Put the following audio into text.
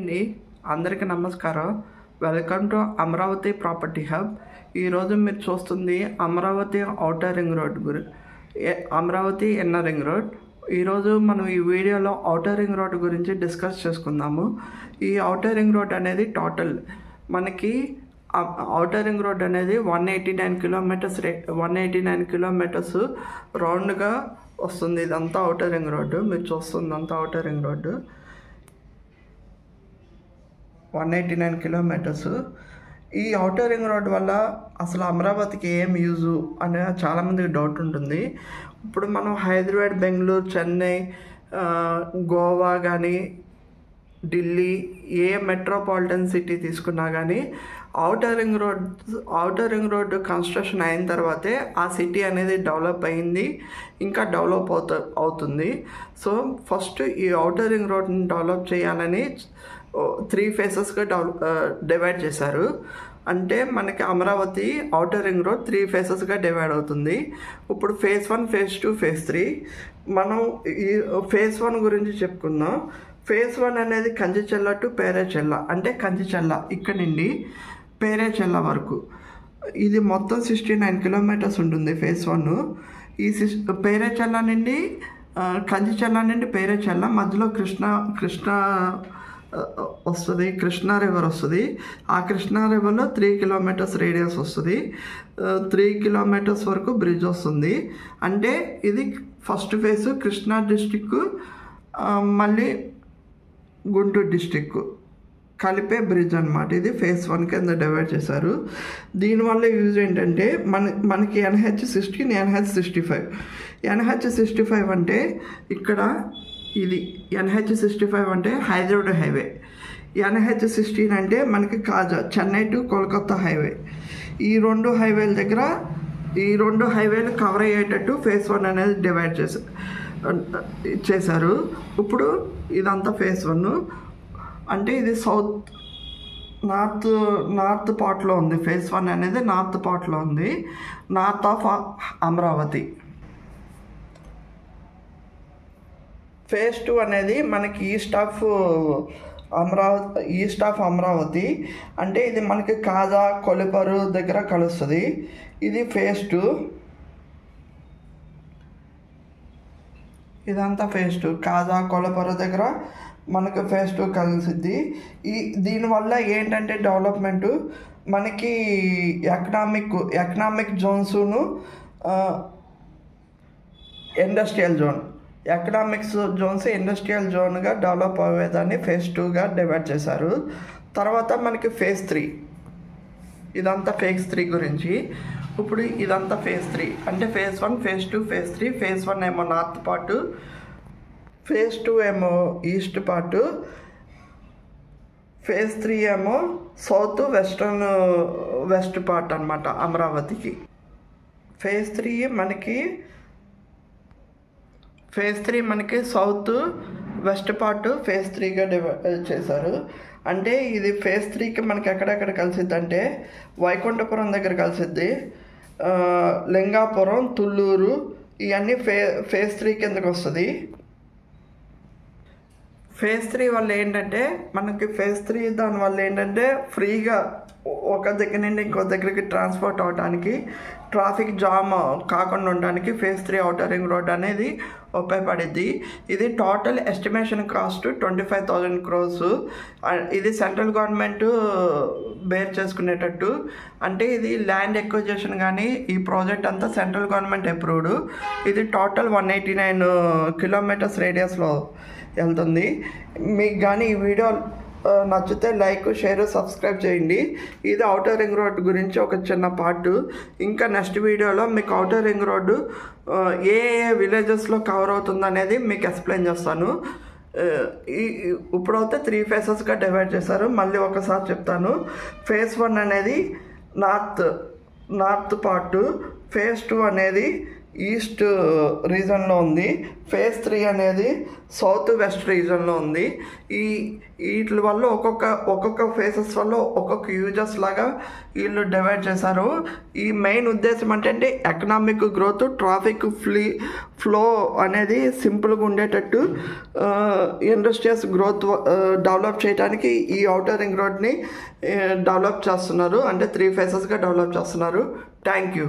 అండి, అందరికీ నమస్కారం. Welcome to Amaravati property hub. ఈరోజు మీరు చూస్తుంది Amaravati outer ring road Amaravati inner ring road. ఈరోజు మనం ఈ వీడియోలో ఔటర్ రింగ్ రోడ్ గురించి డిస్కస్ చేసుకుందాము. ఈ ఔటర్ రింగ్ రోడ్ అనేది టోటల్ మనకి ఔటర్ రింగ్ రోడ్ అనేది 189 కిలోమీటర్స్ రౌండ్గా వస్తుంది. ఇదంతా ఔటర్ రింగ్ రోడ్డు. మీరు చూస్తుందంతా ఔటర్ రింగ్ రోడ్డు 189 కిలోమీటర్స్. ఈ ఔటర్ రింగ్ రోడ్ వల్ల అసలు అమరావతికి ఏం యూజు అనే చాలామందికి డౌట్ ఉంటుంది. ఇప్పుడు మనం హైదరాబాద్, బెంగళూరు, చెన్నై, గోవా కానీ ఢిల్లీ ఏ మెట్రోపాలిటన్ సిటీ తీసుకున్నా కానీ ఔటర్ రింగ్ రోడ్ కన్స్ట్రక్షన్ అయిన తర్వాతే ఆ సిటీ అనేది డెవలప్ అయింది, ఇంకా డెవలప్ అవుతుంది. సో ఫస్ట్ ఈ ఔటర్ రింగ్ రోడ్ని డెవలప్ చేయాలని 3 ఫేసెస్గా డివైడ్ చేశారు. అంటే మనకి అమరావతి ఔటర్ రింగ్ రోడ్ 3 ఫేసెస్గా డివైడ్ అవుతుంది. ఇప్పుడు ఫేజ్ 1, ఫేజ్ 2, ఫేజ్ 3. మనం ఈ ఫేజ్ 1 గురించి చెప్పుకుందాం. ఫేజ్ 1 అనేది కంచిచెల్ల టు పేరేచెల్ల, అంటే కంచిచెల్ల ఇక్కడ నుండి పేరేచెల్ల వరకు. ఇది మొత్తం 69 కిలోమీటర్స్ ఉంటుంది ఫేజ్ 1. ఈ పేరేచెల్ల నుండి కంచిచెల్ల నుండి పేరేచెల్ల మధ్యలో కృష్ణా వస్తుంది, కృష్ణా రివర్ వస్తుంది. ఆ కృష్ణా రివర్లో 3 కిలోమీటర్స్ రేడియస్ వస్తుంది. 3 కిలోమీటర్స్ వరకు బ్రిడ్జ్ వస్తుంది. అంటే ఇది ఫస్ట్ ఫేజ్ కృష్ణా డిస్టిక్ మళ్ళీ గుంటూరు డిస్టిక్ కలిపే బ్రిడ్జ్ అనమాట. ఇది ఫేజ్ 1 కింద డివైడ్ చేశారు. దీనివల్ల యూజ్ ఏంటంటే మనకి NH16, NH65. NH65 అంటే ఇక్కడ ఇది NH65 అంటే హైదరాబాద్ హైవే. NH16 అంటే మనకి కాజా, చెన్నై టు కోల్కతా హైవే. ఈ రెండు హైవేలు కవర్ అయ్యేటట్టు ఫేజ్ 1 అనేది డివైడ్ చేశారు. ఇప్పుడు ఇదంతా ఫేజ్ 1. అంటే ఇది నార్త్ పార్ట్లో ఉంది. ఫేజ్ 1 అనేది నార్త్ పార్ట్లో ఉంది, నార్త్ ఆఫ్ అమరావతి. ఫేజ్ 2 అనేది మనకి ఈస్ట్ ఆఫ్ అమరావతి. అంటే ఇది మనకి కాజా, కొలిపరు దగ్గర కలుస్తుంది. ఇది ఫేజ్ 2. ఇదంతా ఫేజ్ 2 కాజా, కొలపరు దగ్గర మనకు ఫేజ్ 2 కలిసిద్ది. దీనివల్ల ఏంటంటే డెవలప్మెంటు మనకి ఎకనామిక్ జోన్సును industrial zone, economics zones industrial జోన్గా డెవలప్ అయ్యేదాన్ని ఫేజ్ 2గా డివైడ్ చేశారు. తర్వాత మనకి ఫేజ్ 3. ఇదంతా ఫేజ్ 3 గురించి. ఇప్పుడు ఇదంతా ఫేజ్ 3 అంటే ఫేజ్ 1, ఫేజ్ 2, ఫేజ్ 3. ఫేజ్ 1 ఏమో నార్త్ పార్టు, ఫేజ్ 2 ఏమో ఈస్ట్ పార్టు, ఫేజ్ 3 ఏమో సౌత్ వెస్ట్ పార్ట్ అనమాట అమరావతికి. ఫేజ్ 3 మనకి సౌత్ వెస్ట్ పార్ట్ ఫేజ్ 3గా డివైడ్ చేశారు. అంటే ఇది ఫేజ్ 3కి మనకి ఎక్కడెక్కడ కలిసిద్ది అంటే వైకుంఠపురం దగ్గర కలిసిద్ది, లింగాపురం, తుళ్ళూరు ఇవన్నీ ఫేజ్ 3 కిందకి వస్తుంది. ఫేజ్ 3 వల్ల ఏంటంటే మనకి దానివల్ల ఏంటంటే ఫ్రీగా ఒక దగ్గర నుండి ఇంకో దగ్గరికి ట్రాన్స్పోర్ట్ అవడానికి, ట్రాఫిక్ జామ్ కాకుండా ఉండడానికి ఫేజ్ 3 ఔటర్ రింగ్ రోడ్ అనేది ఉపయోగపడిద్ది. ఇది టోటల్ ఎస్టిమేషన్ కాస్ట్ 25,000 crores. ఇది సెంట్రల్ గవర్నమెంట్ బేర్ చేసుకునేటట్టు. అంటే ఇది ల్యాండ్ ఎక్విజిషన్ కానీ ఈ ప్రాజెక్ట్ అంతా సెంట్రల్ గవర్నమెంట్ అప్రూవ్డ్. ఇది టోటల్ 189 కిలోమీటర్స్ రేడియస్లో వెళ్తుంది. మీకు కానీ ఈ వీడియో నచ్చితే లైక్, షేర్, సబ్స్క్రైబ్ చేయండి. ఇది ఔటర్ రింగ్ రోడ్ గురించి ఒక చిన్న పార్ట్. ఇంకా నెక్స్ట్ వీడియోలో మీకు ఔటర్ రింగ్ రోడ్డు ఏ విలేజెస్లో కవర్ అవుతుంది అనేది మీకు ఎక్స్ప్లెయిన్ చేస్తాను. ఇప్పుడైతే 3 ఫేసెస్గా డివైడ్ చేశారు. మళ్ళీ ఒకసారి చెప్తాను. ఫేజ్ 1 అనేది నార్త్ పార్టు, ఫేజ్ 2 అనేది ఈస్ట్ రీజన్లో ఉంది. ఫేజ్ 3 అనేది సౌత్ వెస్ట్ రీజన్లో ఉంది. వీటి వల్ల ఒక్కొక్క ఫేసెస్ వల్ల ఒక్కొక్క యూజెస్ లాగా వీళ్ళు డివైడ్ చేశారు. ఈ మెయిన్ ఉద్దేశం ఏంటంటే ఎకనామిక్ గ్రోత్, ట్రాఫిక్ ఫ్లో అనేది సింపుల్గా ఉండేటట్టు ఇండస్ట్రియల్స్ గ్రోత్ డెవలప్ చేయడానికి ఈ ఔటర్ రింగ్ రోడ్ని డెవలప్ చేస్తున్నారు. అంటే 3 ఫేసెస్గా డెవలప్ చేస్తున్నారు. Thank you.